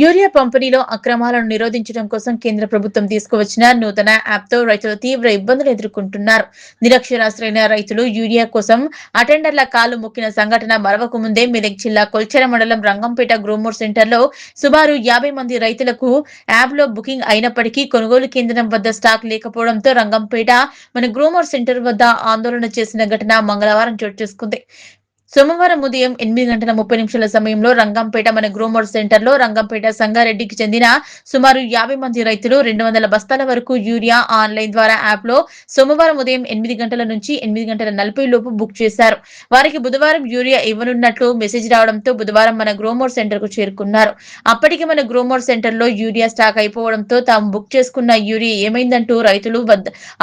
Urea పంపిణీలో అక్రమాలను నిరోధించడం కోసం కేంద్ర ప్రభుత్వం తీసుకువచ్చిన నూతన యాప్తో రైతులు తీవ్ర ఇబ్బందులు ఎదుర్కొంటున్నారు. నిరక్షరాస్యులైన రైతులు యూరియా కోసం అటెండర్ల కాలు మొక్కిన సంఘటన మరవక ముందే మెదక్ జిల్లా కొల్చెర మండలం రంగంపేట గ్రోమోర్ సెంటర్లో సుమారు 50 మంది రైతులకు యాప్లో బుకింగ్ అయినప్పటికీ కొనుగోలు కేంద్రం వద్ద స్టాక్ లేకపోవడంతో రంగంపేట మన గ్రోమోర్ సెంటర్ వద్ద ఆందోళన చేసిన ఘటన మంగళవారం చోటు చేసుకుంది. సోమవారం ఉదయం 8:30 సమయంలో రంగంపేట మన గ్రోమర్ సెంటర్ లో రంగంపేట సంగారెడ్డికి చెందిన సుమారు 50 మంది రైతులు 200 బస్తాల వరకు యూరియా ఆన్లైన్ ద్వారా యాప్ లో సోమవారం ఉదయం 8 గంటల నుంచి 8:40 లోపు బుక్ చేశారు. వారికి బుధవారం యూరియా ఇవ్వనున్నట్లు మెసేజ్ రావడంతో బుధవారం మన గ్రోమర్ సెంటర్ కు చేరుకున్నారు. అప్పటికి మన గ్రోమర్ సెంటర్ లో యూరియా స్టాక్ అయిపోవడంతో తాము బుక్ చేసుకున్న యూరియా ఏమైందంటూ రైతులు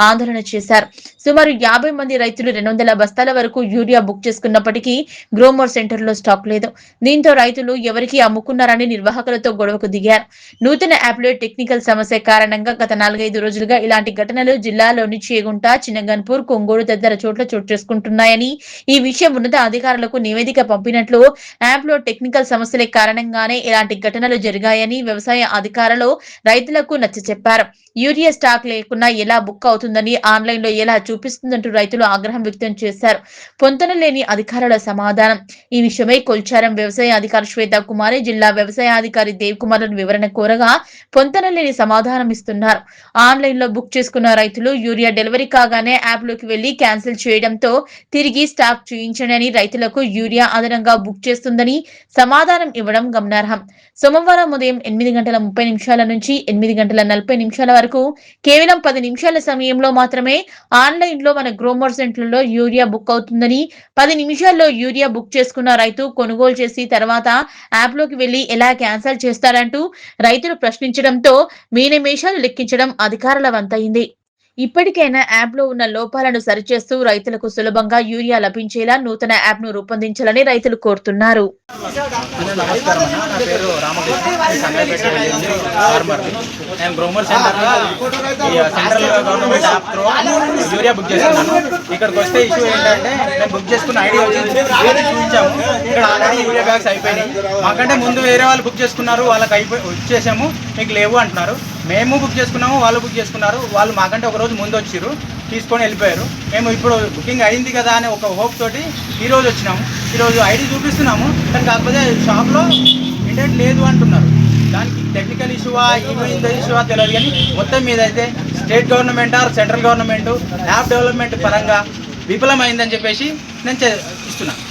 ఆందోళన చేశారు. సుమారు 50 మంది రైతులు 200 బస్తాల వరకు యూరియా బుక్ చేసుకున్నప్పటికీ గ్రోమోర్ సెంటర్ లో స్టాక్ లేదు. దీంతో రైతులు ఎవరికి అమ్ముకున్నారని నిర్వాహకులతో గొడవకు దిగారు. నూతన యాప్ లో టెక్నికల్ సమస్య కారణంగా గత 4-5 రోజులుగా ఇలాంటి ఘటనలు జిల్లాలోని చేగుంట, చిన్నగన్పూర్, కొంగోడు తదితర చోట్ల చోటు చేసుకుంటున్నాయని, ఈ విషయం ఉన్నత అధికారులకు నివేదిక పంపినట్లు, యాప్ లో టెక్నికల్ సమస్యల కారణంగానే ఇలాంటి ఘటనలు జరిగాయని వ్యవసాయ అధికారులు రైతులకు నచ్చచెప్పారు. యూరియా స్టాక్ లేకున్నా ఎలా బుక్ అవుతుందని, ఆన్లైన్ లో ఎలా చూపిస్తుందంటూ రైతులు ఆగ్రహం వ్యక్తం చేశారు. పొంతన లేని అధికారుల సమాధానం. ఈ విషయమై కొల్చారం వ్యవసాయ అధికారి శ్వేత కుమారి జిల్లా వ్యవసాయ అధికారి దేవ్ కుమార్లను వివరణ కోరగా పొంతన లేని సమాధానం ఇస్తున్నారు. ఆన్లైన్ లో బుక్ చేసుకున్న రైతులు యూరియా డెలివరీ కాగానే యాప్ లోకి వెళ్లి క్యాన్సిల్ చేయడంతో తిరిగి స్టాక్ చూయించండి అని రైతులకు యూరియా అదనంగా బుక్ చేస్తుందని సమాధానం ఇవ్వడం గమనార్హం. సోమవారం ఉదయం 8:30 నుంచి 8:40 వరకు కేవలం 10 నిమిషాల సమయంలో మాత్రమే ఆన్లైన్ లో మన గ్రోమోర్ సెంటర్ లో యూరియా బుక్ అవుతుందని, 10 నిమిషాల్లో యూరియా బుక్ చేసుకున్న రైతు కొనుగోలు చేసి తర్వాత యాప్ లోకి వెళ్లి ఎలా క్యాన్సిల్ చేస్తారంటూ రైతులు ప్రశ్నించడంతో మీనమేషాలు లెక్కించడం అధికారుల వంతైంది. ఇప్పటికైనా యాప్ లో ఉన్న లోపాలను సరిచేస్తూ రైతులకు సులభంగా యూరియా లభించేలా నూతన యాప్ ను రూపొందించాలని రైతులు కోరుతున్నారు. నమస్కారం అన్న, నా పేరు రామకృష్ణ. సంగారెడ్డి వెళ్ళింది ఫార్మర్ని. నేను గ్రోమర్ సెంటర్లో central government app through urea book చేసుకున్నాను. ఇక్కడికి వస్తే ఇష్యూ ఏంటంటే మేము బుక్ చేసుకున్న ఐడి వచ్చి చూపించాము. ఇక్కడ ఆల్రెడీ యూరియా బ్యాగ్స్ అయిపోయినాయి. మాకంటే ముందు వేరే వాళ్ళు బుక్ చేసుకున్నారు, వాళ్ళకి వచ్చేసాము, మీకు లేవు అంటున్నారు. మేము బుక్ చేసుకున్నాము, వాళ్ళు బుక్ చేసుకున్నారు. వాళ్ళు మాకంటే ఒక రోజు ముందు వచ్చిర్రు, తీసుకొని వెళ్ళిపోయారు. మేము ఇప్పుడు బుకింగ్ అయింది కదా అని ఒక హోప్ తోటి ఈరోజు వచ్చినాము. ఈరోజు ఐడి చూపిస్తున్నాము, కానీ కాకపోతే షాప్లో ఇంటర్నెట్ లేదు అంటున్నారు. దానికి టెక్నికల్ ఇష్యూవా ఏమైందో ఇష్యూవా తెలియదు, కానీ మొత్తం మీద అయితే state government or central government app development పరంగా విఫలమైందని చెప్పేసి నేను ఇస్తున్నాను.